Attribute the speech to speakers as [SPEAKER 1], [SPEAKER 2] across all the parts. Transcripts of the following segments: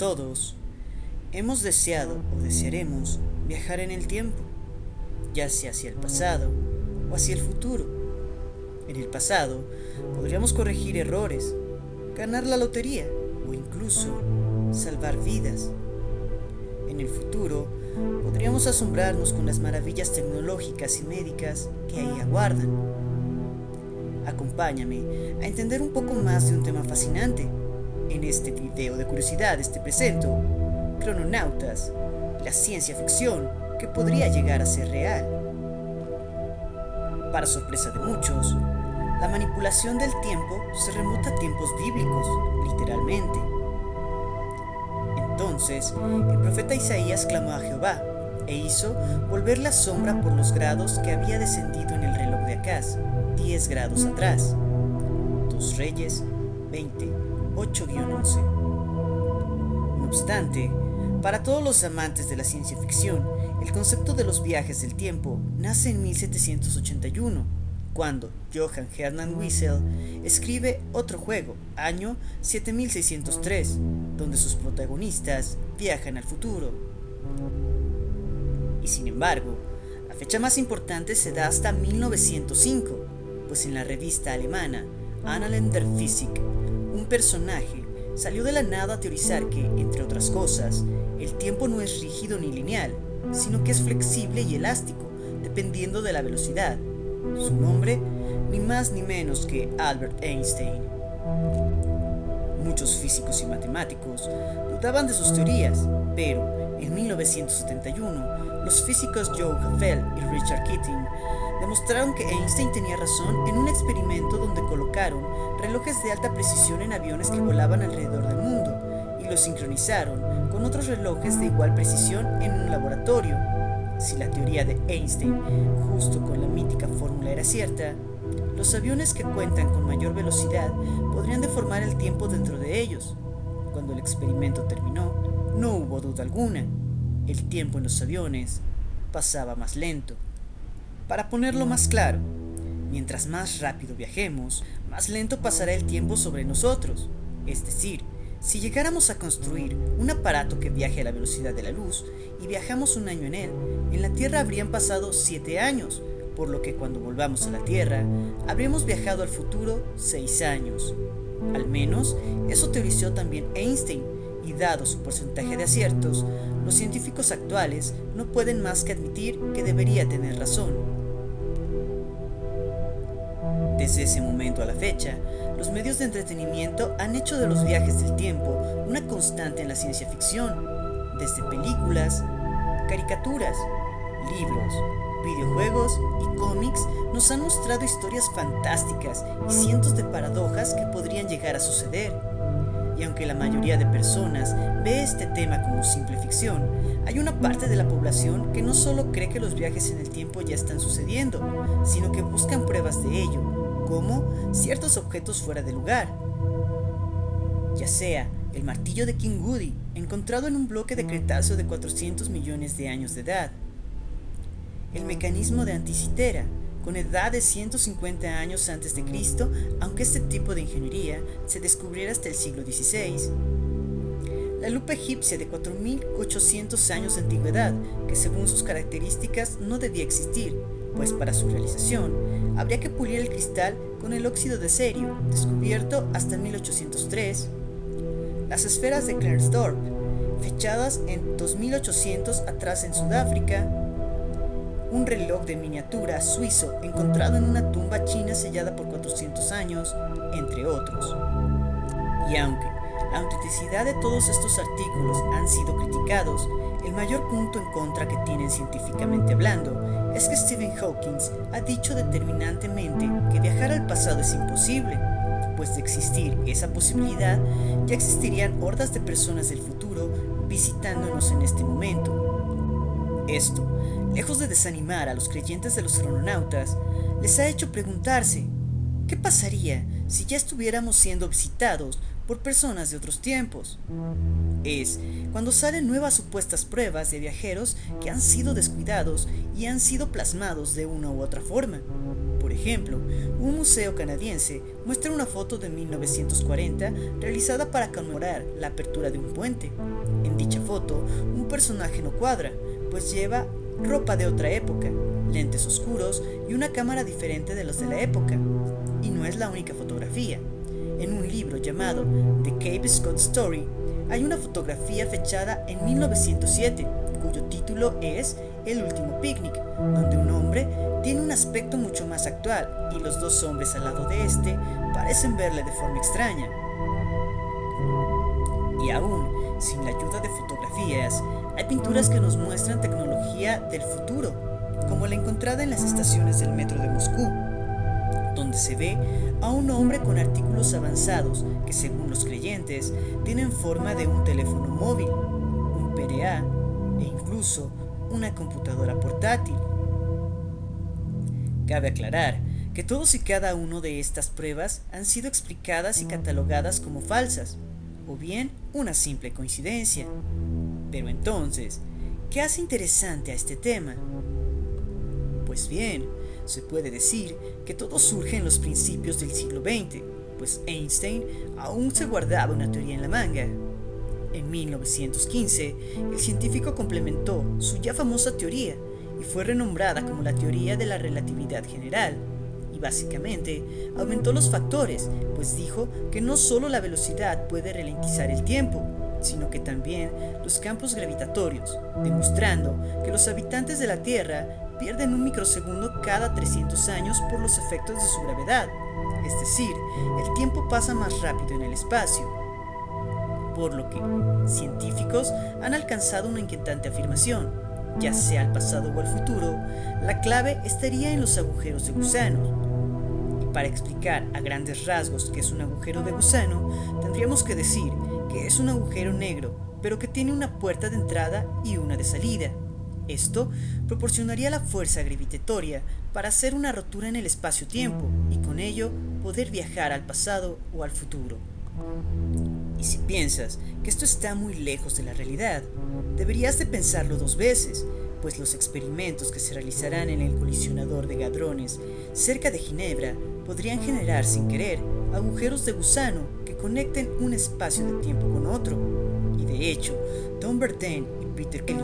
[SPEAKER 1] Todos hemos deseado o desearemos viajar en el tiempo, ya sea hacia el pasado o hacia el futuro. En el pasado podríamos corregir errores, ganar la lotería o incluso salvar vidas. En el futuro podríamos asombrarnos con las maravillas tecnológicas y médicas que ahí aguardan. Acompáñame a entender un poco más de un tema fascinante. En este video de curiosidades te presento Crononautas, la ciencia ficción que podría llegar a ser real. Para sorpresa de muchos, la manipulación del tiempo se remonta a tiempos bíblicos, literalmente. Entonces, el profeta Isaías clamó a Jehová e hizo volver la sombra por los grados que había descendido en el reloj de Acaz, 10 grados atrás. 2 Reyes 20, 8-11. No obstante, para todos los amantes de la ciencia ficción, el concepto de los viajes del tiempo nace en 1781, cuando Johann Hermann Wiesel escribe otro juego, año 7603, donde sus protagonistas viajan al futuro. Y sin embargo, la fecha más importante se da hasta 1905, pues en la revista alemana Annalen der Physik, un personaje salió de la nada a teorizar que, entre otras cosas, el tiempo no es rígido ni lineal, sino que es flexible y elástico, dependiendo de la velocidad. Su nombre, ni más ni menos que Albert Einstein. Muchos físicos y matemáticos dudaban de sus teorías, pero en 1971, los físicos Joe Haffel y Richard Keating demostraron que Einstein tenía razón en un experimento donde colocaron relojes de alta precisión en aviones que volaban alrededor del mundo y los sincronizaron con otros relojes de igual precisión en un laboratorio. Si la teoría de Einstein, justo con la mítica fórmula, era cierta, los aviones que cuentan con mayor velocidad podrían deformar el tiempo dentro de ellos. Cuando el experimento terminó, no hubo duda alguna. El tiempo en los aviones pasaba más lento. Para ponerlo más claro, mientras más rápido viajemos, más lento pasará el tiempo sobre nosotros. Es decir, si llegáramos a construir un aparato que viaje a la velocidad de la luz y viajamos un año en la Tierra habrían pasado 7 años, por lo que cuando volvamos a la Tierra, habríamos viajado al futuro 6 años. Al menos, eso teorizó también Einstein, y dado su porcentaje de aciertos, los científicos actuales no pueden más que admitir que debería tener razón. Desde ese momento a la fecha, los medios de entretenimiento han hecho de los viajes del tiempo una constante en la ciencia ficción, desde películas, caricaturas, libros, videojuegos y cómics nos han mostrado historias fantásticas y cientos de paradojas que podrían llegar a suceder. Y aunque la mayoría de personas ve este tema como simple ficción, hay una parte de la población que no solo cree que los viajes en el tiempo ya están sucediendo, sino que buscan pruebas de ello, como ciertos objetos fuera de lugar. Ya sea el martillo de King Woody, encontrado en un bloque de Cretáceo de 400 millones de años de edad, el mecanismo de Anticitera, con edad de 150 años antes de Cristo, aunque este tipo de ingeniería se descubriera hasta el siglo XVI. La lupa egipcia de 4800 años de antigüedad, que según sus características no debía existir, pues para su realización habría que pulir el cristal con el óxido de cerio, descubierto hasta 1803. Las esferas de Klerksdorp, fechadas en 2800 atrás en Sudáfrica. Un reloj de miniatura suizo encontrado en una tumba china sellada por 400 años, entre otros. Y aunque la autenticidad de todos estos artículos han sido criticados, el mayor punto en contra que tienen científicamente hablando es que Stephen Hawking ha dicho determinantemente que viajar al pasado es imposible, pues de existir esa posibilidad ya existirían hordas de personas del futuro visitándonos en este momento. Esto, lejos de desanimar a los creyentes de los crononautas, les ha hecho preguntarse, ¿qué pasaría si ya estuviéramos siendo visitados por personas de otros tiempos? Es cuando salen nuevas supuestas pruebas de viajeros que han sido descuidados y han sido plasmados de una u otra forma. Por Por ejemplo, un museo canadiense muestra una foto de 1940 realizada para conmemorar la apertura de un puente. En dicha foto, un personaje no cuadra, pues lleva ropa de otra época, lentes oscuros y una cámara diferente de los de la época. Y no es la única fotografía. En un libro llamado The Cape Scott Story, hay una fotografía fechada en 1907, cuyo título es El último picnic, donde un hombre tiene un aspecto mucho más actual y los dos hombres al lado de este parecen verle de forma extraña. Y aún, sin la ayuda de fotografías, hay pinturas que nos muestran tecnología del futuro, como la encontrada en las estaciones del metro de Moscú, donde se ve a un hombre con artículos avanzados que, según los creyentes, tienen forma de un teléfono móvil, un PDA e incluso una computadora portátil. Cabe aclarar que todos y cada una de estas pruebas han sido explicadas y catalogadas como falsas, o bien una simple coincidencia. Pero entonces, ¿qué hace interesante a este tema? Pues bien, se puede decir que todo surge en los principios del siglo XX, pues Einstein aún se guardaba una teoría en la manga. En 1915, el científico complementó su ya famosa teoría y fue renombrada como la teoría de la relatividad general. Y básicamente aumentó los factores, pues dijo que no solo la velocidad puede ralentizar el tiempo, sino que también los campos gravitatorios, demostrando que los habitantes de la Tierra pierden un microsegundo cada 300 años por los efectos de su gravedad, es decir, el tiempo pasa más rápido en el espacio. Por lo que científicos han alcanzado una inquietante afirmación: ya sea al pasado o al futuro, la clave estaría en los agujeros de gusano. Y para explicar a grandes rasgos qué es un agujero de gusano, tendríamos que decir que es un agujero negro, pero que tiene una puerta de entrada y una de salida. Esto proporcionaría la fuerza gravitatoria para hacer una rotura en el espacio-tiempo y con ello poder viajar al pasado o al futuro. Y si piensas que esto está muy lejos de la realidad, deberías de pensarlo dos veces, pues los experimentos que se realizarán en el colisionador de hadrones cerca de Ginebra podrían generar sin querer agujeros de gusano que conecten un espacio de tiempo con otro. Y de hecho, Tom Berdeen y Peter Kelly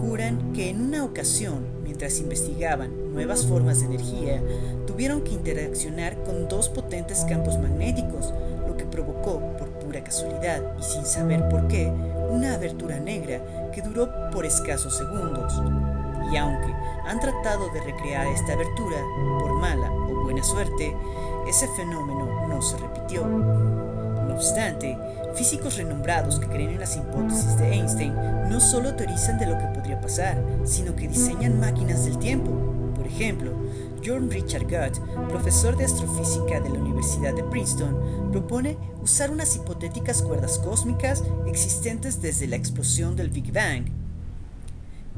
[SPEAKER 1] juran que en una ocasión, mientras investigaban nuevas formas de energía, tuvieron que interaccionar con dos potentes campos magnéticos, lo que provocó, por pura casualidad y sin saber por qué, una abertura negra que duró por escasos segundos. Y aunque han tratado de recrear esta abertura, por mala o buena suerte, ese fenómeno no se repitió. No obstante, físicos renombrados que creen en las hipótesis de Einstein no solo teorizan de lo que podría pasar, sino que diseñan máquinas del tiempo. Por ejemplo, John Richard Gott, profesor de astrofísica de la Universidad de Princeton, propone usar unas hipotéticas cuerdas cósmicas existentes desde la explosión del Big Bang.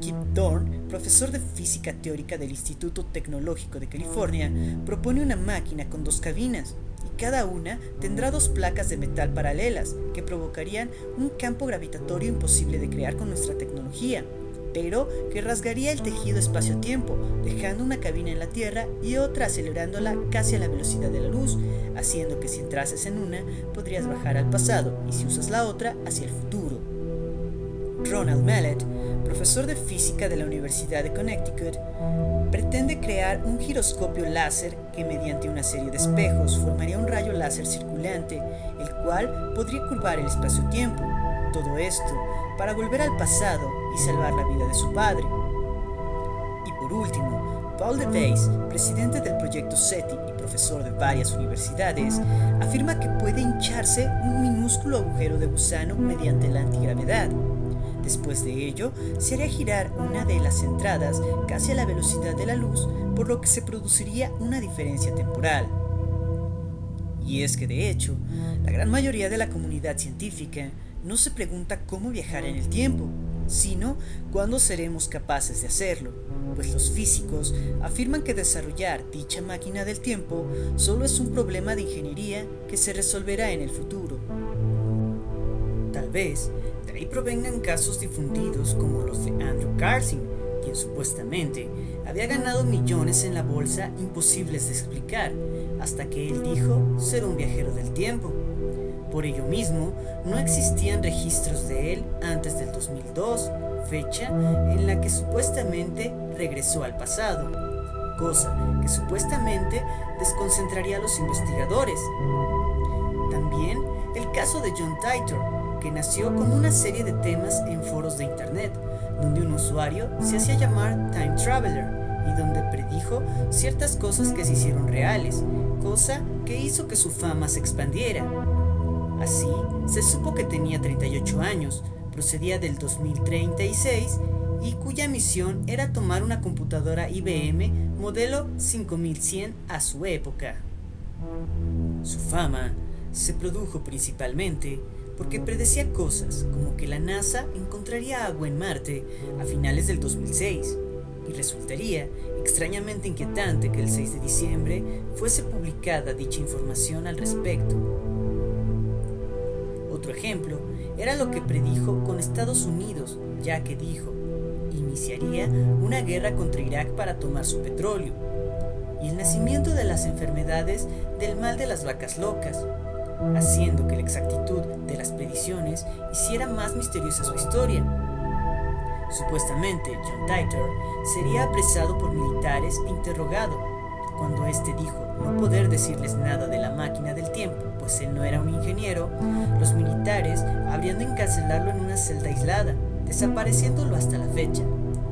[SPEAKER 1] Kip Thorne, profesor de física teórica del Instituto Tecnológico de California, propone una máquina con dos cabinas, y cada una tendrá dos placas de metal paralelas que provocarían un campo gravitatorio imposible de crear con nuestra tecnología, pero que rasgaría el tejido espacio-tiempo, dejando una cabina en la Tierra y otra acelerándola casi a la velocidad de la luz, haciendo que si entrases en una, podrías bajar al pasado y si usas la otra, hacia el futuro. Ronald Mallet, profesor de física de la Universidad de Connecticut, pretende crear un giroscopio láser que mediante una serie de espejos formaría un rayo láser circulante, el cual podría curvar el espacio-tiempo. Todo esto para volver al pasado y salvar la vida de su padre. Y por último, Paul DeVeys, presidente del proyecto SETI y profesor de varias universidades, afirma que puede hincharse un minúsculo agujero de gusano mediante la antigravedad. Después de ello, se haría girar una de las entradas casi a la velocidad de la luz, por lo que se produciría una diferencia temporal. Y es que de hecho, la gran mayoría de la comunidad científica no se pregunta cómo viajar en el tiempo, sino cuándo seremos capaces de hacerlo, pues los físicos afirman que desarrollar dicha máquina del tiempo solo es un problema de ingeniería que se resolverá en el futuro. Tal vez de ahí provengan casos difundidos como los de Andrew Carson, quien supuestamente había ganado millones en la bolsa imposibles de explicar, hasta que él dijo ser un viajero del tiempo. Por ello mismo, no existían registros de él antes del 2002, fecha en la que supuestamente regresó al pasado, cosa que supuestamente desconcentraría a los investigadores. También el caso de John Titor, que nació como una serie de temas en foros de internet, donde un usuario se hacía llamar Time Traveler y donde predijo ciertas cosas que se hicieron reales, cosa que hizo que su fama se expandiera. Así, se supo que tenía 38 años, procedía del 2036 y cuya misión era tomar una computadora IBM modelo 5100 a su época. Su fama se produjo principalmente porque predecía cosas como que la NASA encontraría agua en Marte a finales del 2006, y resultaría extrañamente inquietante que el 6 de diciembre fuese publicada dicha información al respecto. Otro ejemplo era lo que predijo con Estados Unidos, ya que dijo, iniciaría una guerra contra Irak para tomar su petróleo, y el nacimiento de las enfermedades del mal de las vacas locas, haciendo que la exactitud de las predicciones hiciera más misteriosa su historia. Supuestamente, John Titor sería apresado por militares e interrogado, cuando éste dijo no poder decirles nada de la máquina del tiempo, pues él no era un ingeniero. Los militares habrían de encarcelarlo en una celda aislada, desapareciéndolo hasta la fecha.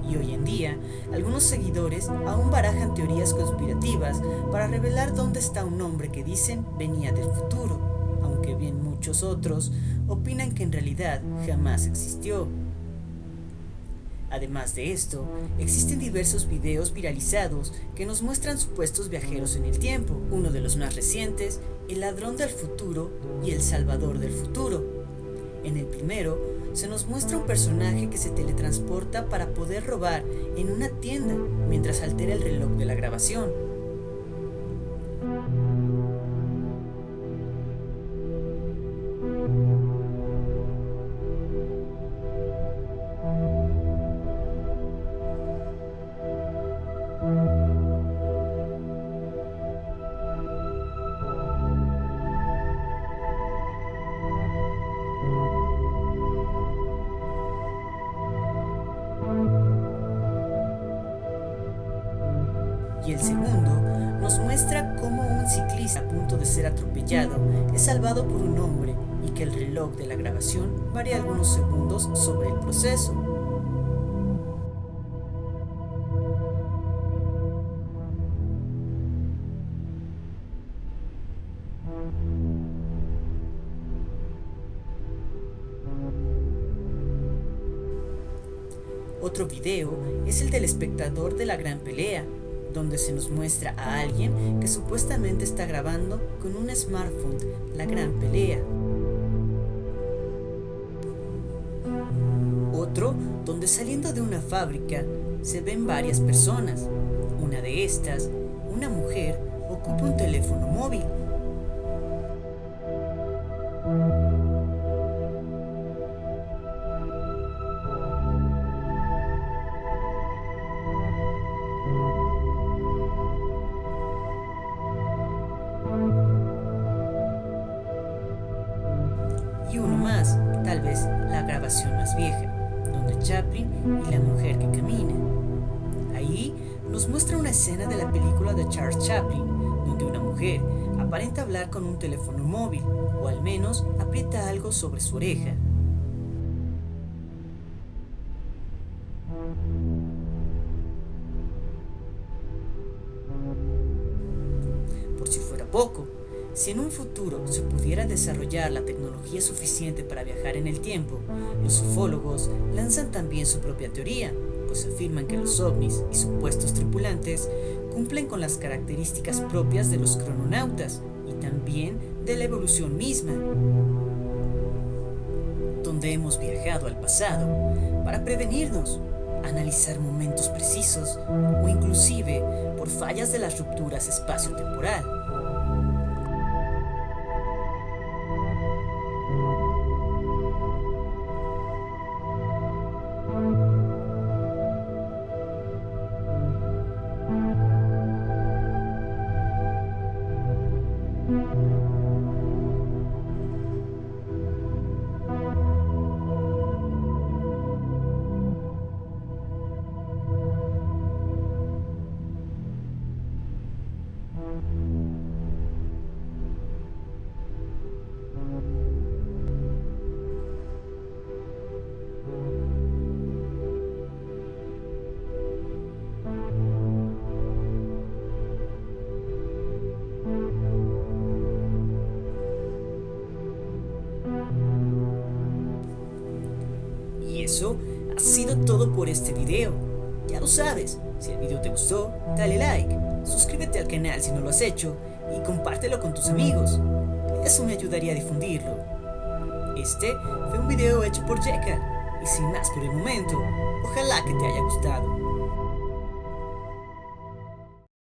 [SPEAKER 1] Y hoy en día, algunos seguidores aún barajan teorías conspirativas para revelar dónde está un hombre que dicen venía del futuro, aunque bien muchos otros opinan que en realidad jamás existió. Además de esto, existen diversos videos viralizados que nos muestran supuestos viajeros en el tiempo. Uno de los más recientes, El ladrón del futuro y El salvador del futuro. En el primero, se nos muestra un personaje que se teletransporta para poder robar en una tienda mientras altera el reloj de la grabación. Y el segundo nos muestra cómo un ciclista a punto de ser atropellado es salvado por un hombre y que el reloj de la grabación varía algunos segundos sobre el proceso. Otro video es el del espectador de la gran pelea, donde se nos muestra a alguien que supuestamente está grabando con un smartphone la gran pelea. Otro donde saliendo de una fábrica se ven varias personas. Una de estas, una mujer, ocupa un teléfono móvil. Y uno más, tal vez la grabación más vieja, donde Chaplin y la mujer que camina. Ahí nos muestra una escena de la película de Charles Chaplin, donde una mujer aparenta hablar con un teléfono móvil, o al menos aprieta algo sobre su oreja. Por si fuera poco, si en un futuro se pudiera desarrollar la tecnología suficiente para viajar en el tiempo, los ufólogos lanzan también su propia teoría, pues afirman que los ovnis y supuestos tripulantes cumplen con las características propias de los crononautas y también de la evolución misma, donde hemos viajado al pasado para prevenirnos, analizar momentos precisos o inclusive por fallas de las rupturas espacio-temporal. Eso ha sido todo por este video. Ya lo sabes, si el video te gustó, dale like, suscríbete al canal si no lo has hecho y compártelo con tus amigos. Eso me ayudaría a difundirlo. Este fue un video hecho por Jekyll y sin más por el momento, ojalá que te haya gustado.